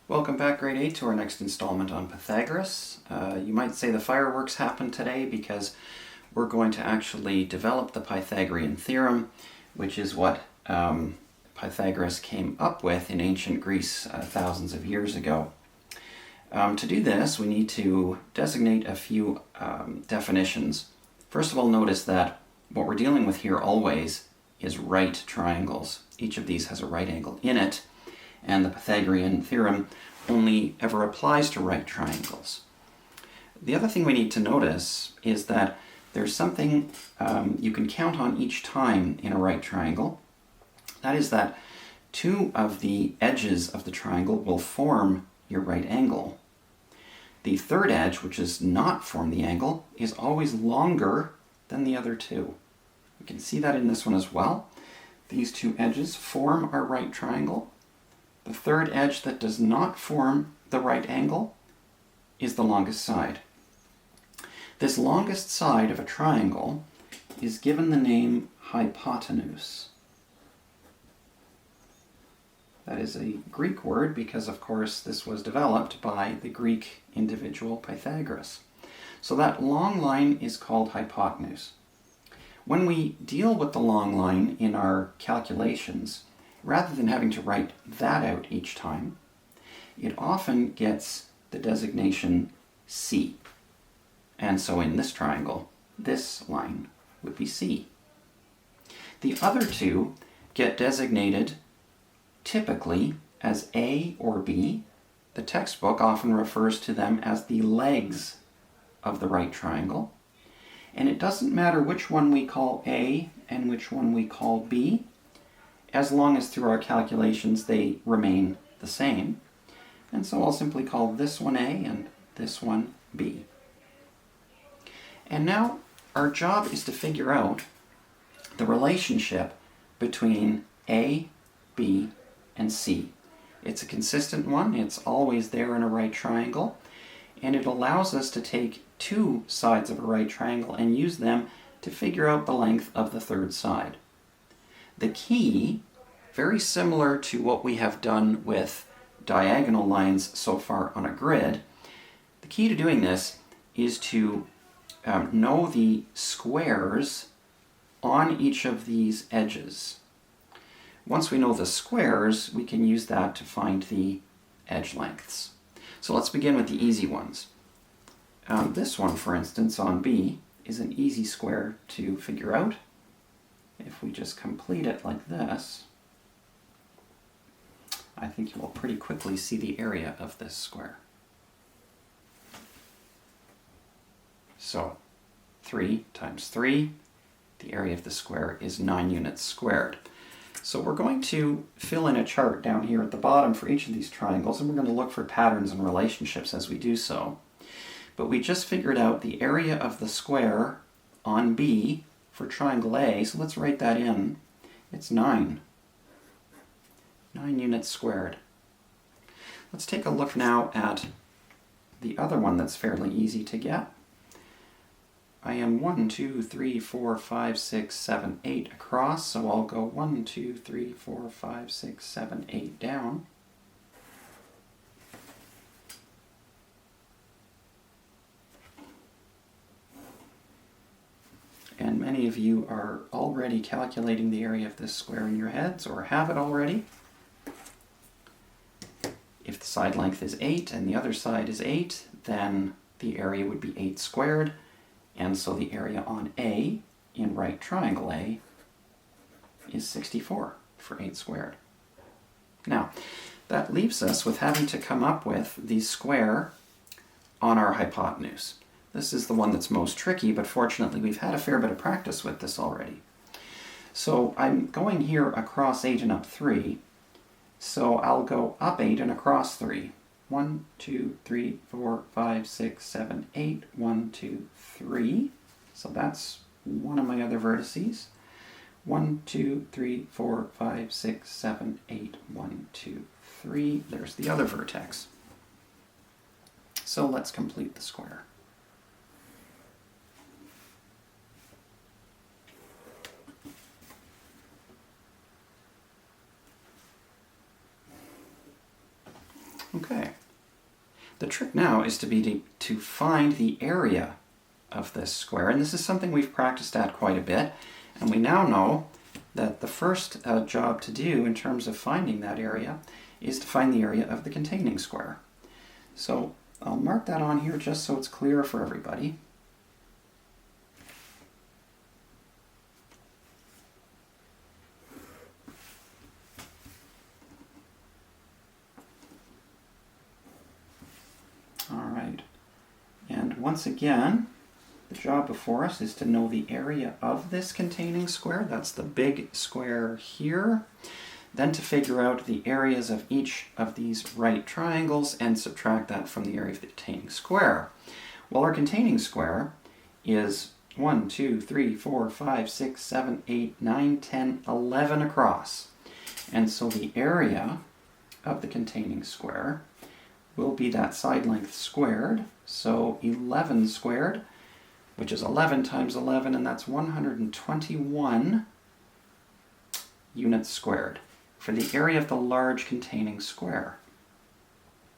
Welcome back, Grade 8, to our next installment on Pythagoras. You might say the fireworks happened today because we're going to actually develop the Pythagorean Theorem, which is what Pythagoras came up with in ancient Greece thousands of years ago. To do this, we need to designate a few definitions. First of all, notice that what we're dealing with here always is right triangles. Each of these has a right angle in it, and the Pythagorean theorem only ever applies to right triangles. The other thing we need to notice is that there's something you can count on each time in a right triangle. That is that two of the edges of the triangle will form your right angle. The third edge, which does not form the angle, is always longer than the other two. You can see that in this one as well. These two edges form our right triangle. The third edge that does not form the right angle is the longest side. This longest side of a triangle is given the name hypotenuse. That is a Greek word because, of course, this was developed by the Greek individual Pythagoras. So that long line is called hypotenuse. When we deal with the long line in our calculations, rather than having to write that out each time, it often gets the designation C. And so in this triangle, this line would be C. The other two get designated typically as A or B. The textbook often refers to them as the legs of the right triangle. And it doesn't matter which one we call A and which one we call B, as long as through our calculations they remain the same. And so I'll simply call this one A and this one B. And now our job is to figure out the relationship between A, B, and C. It's a consistent one, it's always there in a right triangle, and it allows us to take two sides of a right triangle and use them to figure out the length of the third side. The key, very similar to what we have done with diagonal lines so far on a grid, the key to doing this is to know the squares on each of these edges. Once we know the squares, we can use that to find the edge lengths. So let's begin with the easy ones. This one, for instance, on B, is an easy square to figure out. If we just complete it like this, I think you will pretty quickly see the area of this square. So 3 times 3, the area of the square is 9 units squared. So we're going to fill in a chart down here at the bottom for each of these triangles, and we're going to look for patterns and relationships as we do so. But we just figured out the area of the square on B for triangle A, so let's write that in. It's 9. 9 units squared. Let's take a look now at the other one that's fairly easy to get. I am 1, 2, 3, 4, 5, 6, 7, 8 across, so I'll go 1, 2, 3, 4, 5, 6, 7, 8 down. And many of you are already calculating the area of this square in your heads, or have it already. If the side length is 8 and the other side is 8, then the area would be 8 squared. And so the area on A, in right triangle A, is 64 for 8 squared. Now, that leaves us with having to come up with the square on our hypotenuse. This is the one that's most tricky, but fortunately we've had a fair bit of practice with this already. So I'm going here across 8 and up 3, so I'll go up 8 and across 3. 1, 2, 3, 4, 5, 6, 7, 8. 1, 2, 3. So that's one of my other vertices. 1, 2, 3, 4, 5, 6, 7, 8. 1, 2, 3. There's the other vertex. So let's complete the square. The trick now is to find the area of this square, and this is something we've practiced at quite a bit, and we now know that the first job to do in terms of finding that area is to find the area of the containing square. So I'll mark that on here just so it's clear for everybody. Alright, and once again, the job before us is to know the area of this containing square. That's the big square here. Then to figure out the areas of each of these right triangles and subtract that from the area of the containing square. Well, our containing square is 1, 2, 3, 4, 5, 6, 7, 8, 9, 10, 11 across. And so the area of the containing square will be that side length squared. So 11 squared, which is 11 times 11, and that's 121 units squared for the area of the large containing square.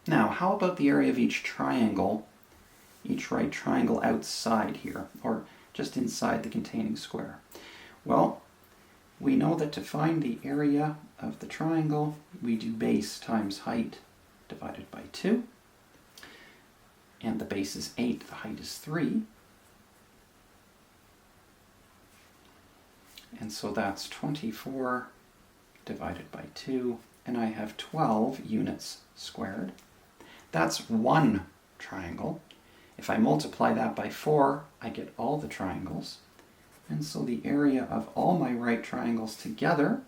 Now, how about the area of each triangle, each right triangle outside here, or just inside the containing square? Well, we know that to find the area of the triangle, we do base times height divided by 2. And the base is 8, the height is 3. And so that's 24 divided by 2, and I have 12 units squared. That's one triangle. If I multiply that by 4, I get all the triangles. And so the area of all my right triangles together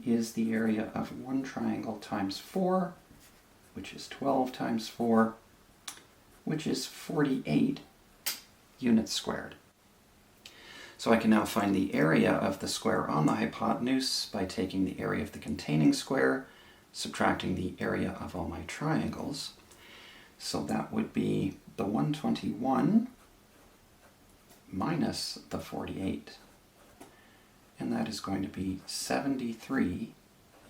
is the area of one triangle times 4, which is 12 times 4, which is 48 units squared. So I can now find the area of the square on the hypotenuse by taking the area of the containing square, subtracting the area of all my triangles. So that would be the 121 minus the 48. And that is going to be 73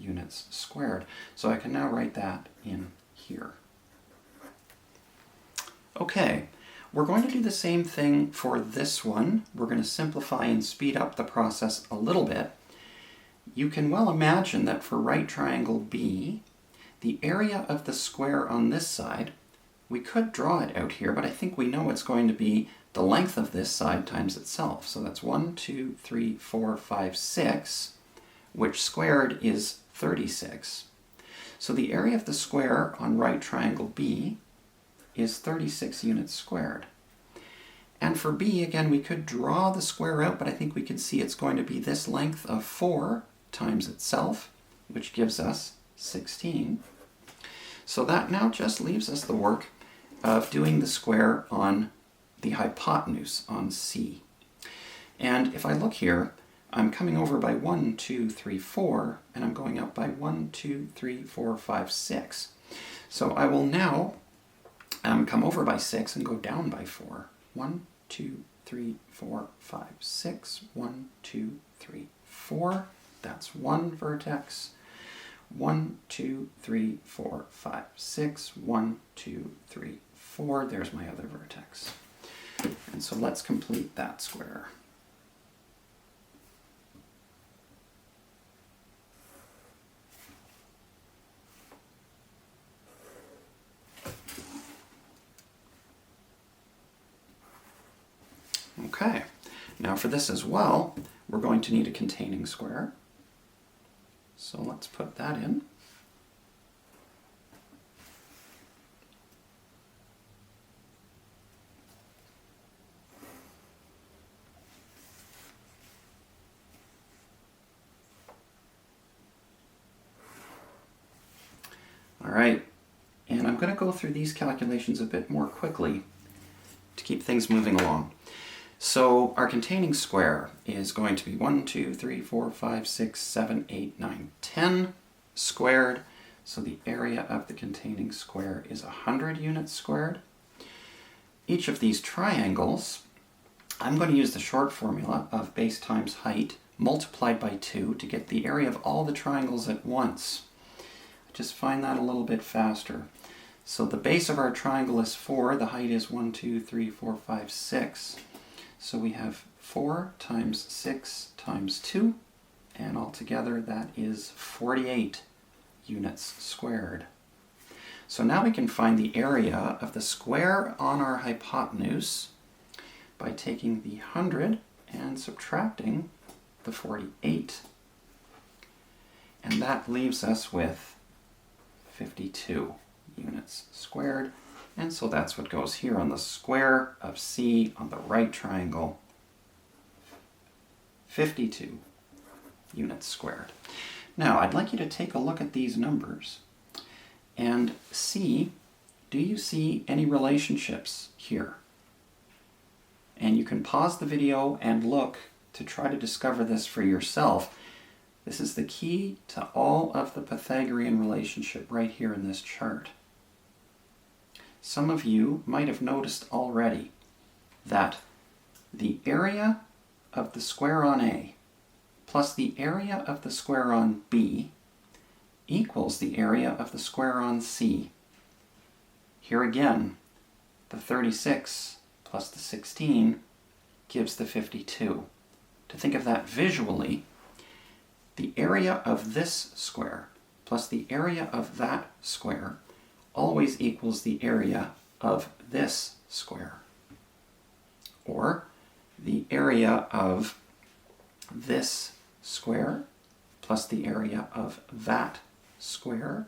units squared. So I can now write that in here. Okay. We're going to do the same thing for this one. We're going to simplify and speed up the process a little bit. You can well imagine that for right triangle B, the area of the square on this side, we could draw it out here, but I think we know it's going to be the length of this side times itself. So that's 1, 2, 3, 4, 5, 6, which squared is 36. So the area of the square on right triangle B is 36 units squared. And for B, again, we could draw the square out, but I think we can see it's going to be this length of 4 times itself, which gives us 16. So that now just leaves us the work of doing the square on the hypotenuse, on C. And if I look here, I'm coming over by 1, 2, 3, 4, and I'm going up by 1, 2, 3, 4, 5, 6. So I will now come over by 6 and go down by 4. 1, 2, 3, 4, 5, 6. 1, 2, 3, 4. That's one vertex. 1, 2, 3, 4, 5, 6. 1, 2, 3, 4. There's my other vertex. And so let's complete that square. Okay, now for this as well, we're going to need a containing square. So let's put that in. All right, and I'm going to go through these calculations a bit more quickly to keep things moving along. So our containing square is going to be 1, 2, 3, 4, 5, 6, 7, 8, 9, 10 squared. So the area of the containing square is 100 units squared. Each of these triangles, I'm going to use the short formula of base times height multiplied by 2 to get the area of all the triangles at once. I just find that a little bit faster. So the base of our triangle is 4. The height is 1, 2, 3, 4, 5, 6. So we have 4 times 6 times 2, and altogether that is 48 units squared. So now we can find the area of the square on our hypotenuse by taking the 100 and subtracting the 48. And that leaves us with 52 units squared. And so that's what goes here on the square of C on the right triangle, 52 units squared. Now, I'd like you to take a look at these numbers and see, do you see any relationships here? And you can pause the video and look to try to discover this for yourself. This is the key to all of the Pythagorean relationship right here in this chart. Some of you might have noticed already that the area of the square on A plus the area of the square on B equals the area of the square on C. Here again, the 36 plus the 16 gives the 52. To think of that visually, the area of this square plus the area of that square always equals the area of this square. Or the area of this square plus the area of that square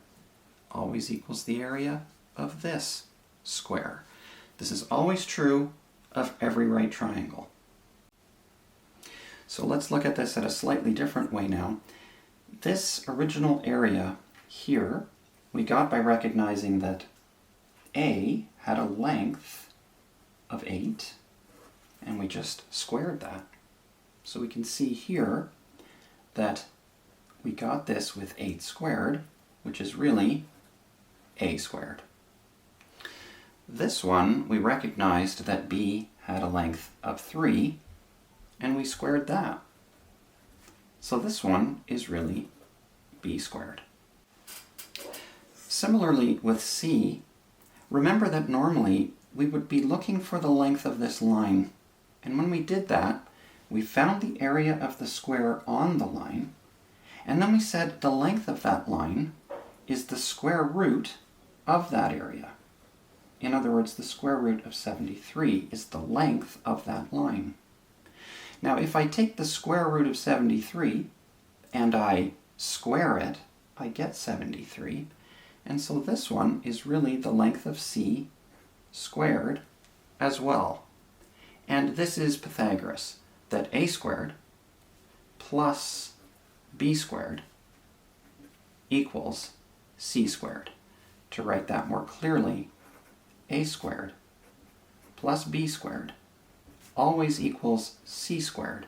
always equals the area of this square. This is always true of every right triangle. So let's look at this at a slightly different way now. This original area here we got by recognizing that A had a length of 8, and we just squared that. So we can see here that we got this with 8 squared, which is really A squared. This one, we recognized that B had a length of 3, and we squared that. So this one is really B squared. Similarly with C, remember that normally we would be looking for the length of this line. And when we did that, we found the area of the square on the line, and then we said the length of that line is the square root of that area. In other words, the square root of 73 is the length of that line. Now, if I take the square root of 73 and I square it, I get 73. And so this one is really the length of C squared as well. And this is Pythagoras, that A squared plus B squared equals C squared. To write that more clearly, A squared plus B squared always equals C squared,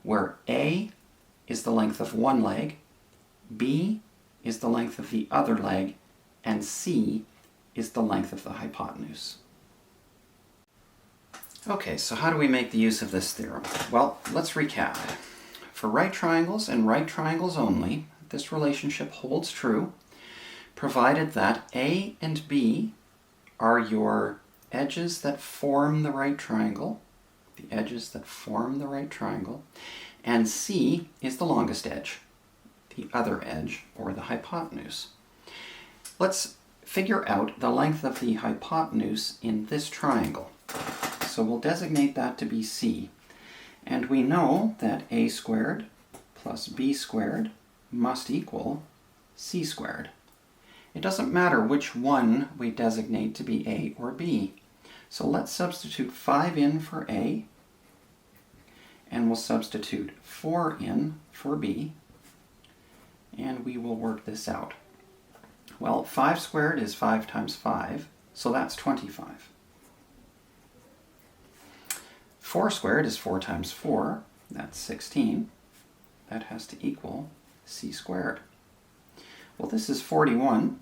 where A is the length of one leg, B is the length of the other leg, and C is the length of the hypotenuse. Okay, so how do we make the use of this theorem? Well, let's recap. For right triangles and right triangles only, this relationship holds true, provided that A and B are your edges that form the right triangle, the edges that form the right triangle, and C is the longest edge, the other edge, or the hypotenuse. Let's figure out the length of the hypotenuse in this triangle. So we'll designate that to be C. And we know that A squared plus B squared must equal C squared. It doesn't matter which one we designate to be A or B. So let's substitute 5 in for A, and we'll substitute 4 in for B, and we will work this out. Well, 5 squared is 5 times 5, so that's 25. 4 squared is 4 times 4, that's 16. That has to equal C squared. Well, this is 41.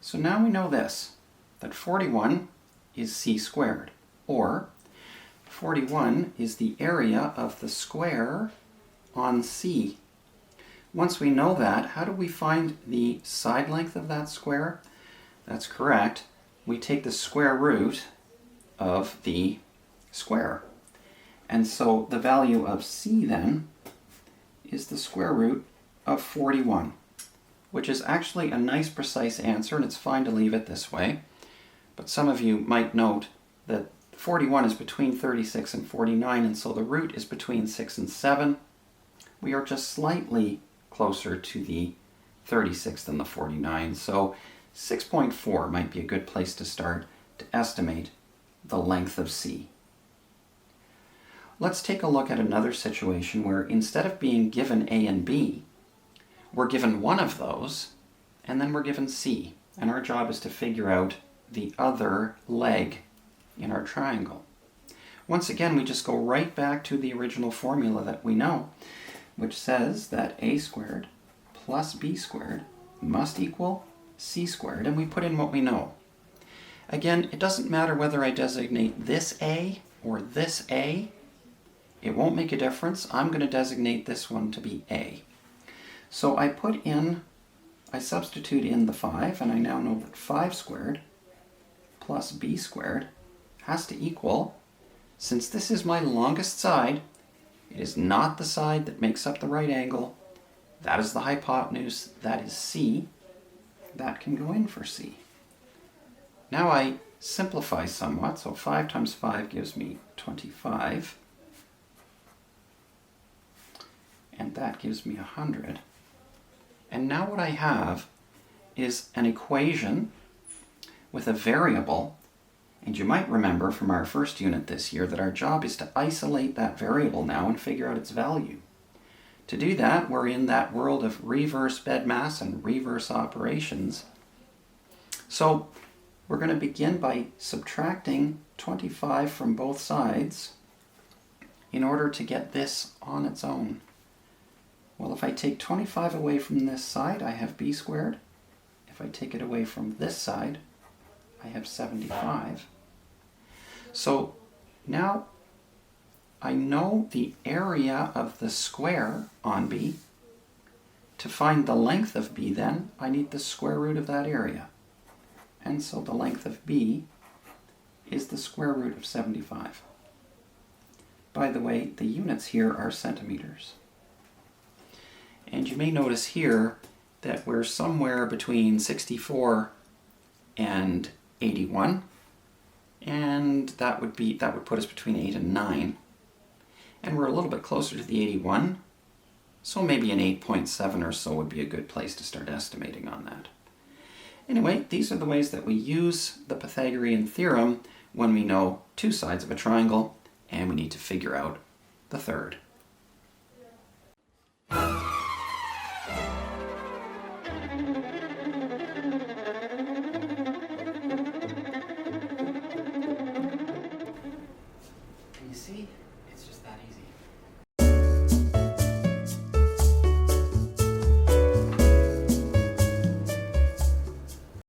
So now we know this, that 41 is C squared, or 41 is the area of the square on C. Once we know that, how do we find the side length of that square? That's correct. We take the square root of the square. And so the value of c then is the square root of 41, which is actually a nice precise answer, and it's fine to leave it this way. But some of you might note that 41 is between 36 and 49, and so the root is between 6 and 7. We are just slightly closer to the 36 than the 49, so 6.4 might be a good place to start to estimate the length of c. Let's take a look at another situation where instead of being given a and b, we're given one of those, and then we're given c, and our job is to figure out the other leg in our triangle. Once again, we just go right back to the original formula that we know, which says that a squared plus b squared must equal c squared, and we put in what we know. Again, it doesn't matter whether I designate this a or this a. It won't make a difference. I'm going to designate this one to be a. So I substitute in the 5, and I now know that 5 squared plus b squared has to equal, since this is my longest side, it is not the side that makes up the right angle. That is the hypotenuse. That is c. That can go in for c. Now I simplify somewhat, so 5 times 5 gives me 25. And that gives me 100. And now what I have is an equation with a variable. And you might remember from our first unit this year that our job is to isolate that variable now and figure out its value. To do that, we're in that world of reverse BEDMAS and reverse operations. So we're going to begin by subtracting 25 from both sides in order to get this on its own. Well, if I take 25 away from this side, I have b squared. If I take it away from this side, I have 75. So now I know the area of the square on b. To find the length of b then, I need the square root of that area. And so the length of b is the square root of 75. By the way, the units here are centimeters. And you may notice here that we're somewhere between 64 and 81, and that would put us between 8 and 9. And we're a little bit closer to the 81, so maybe an 8.7 or so would be a good place to start estimating on that. Anyway, these are the ways that we use the Pythagorean theorem when we know two sides of a triangle and we need to figure out the third.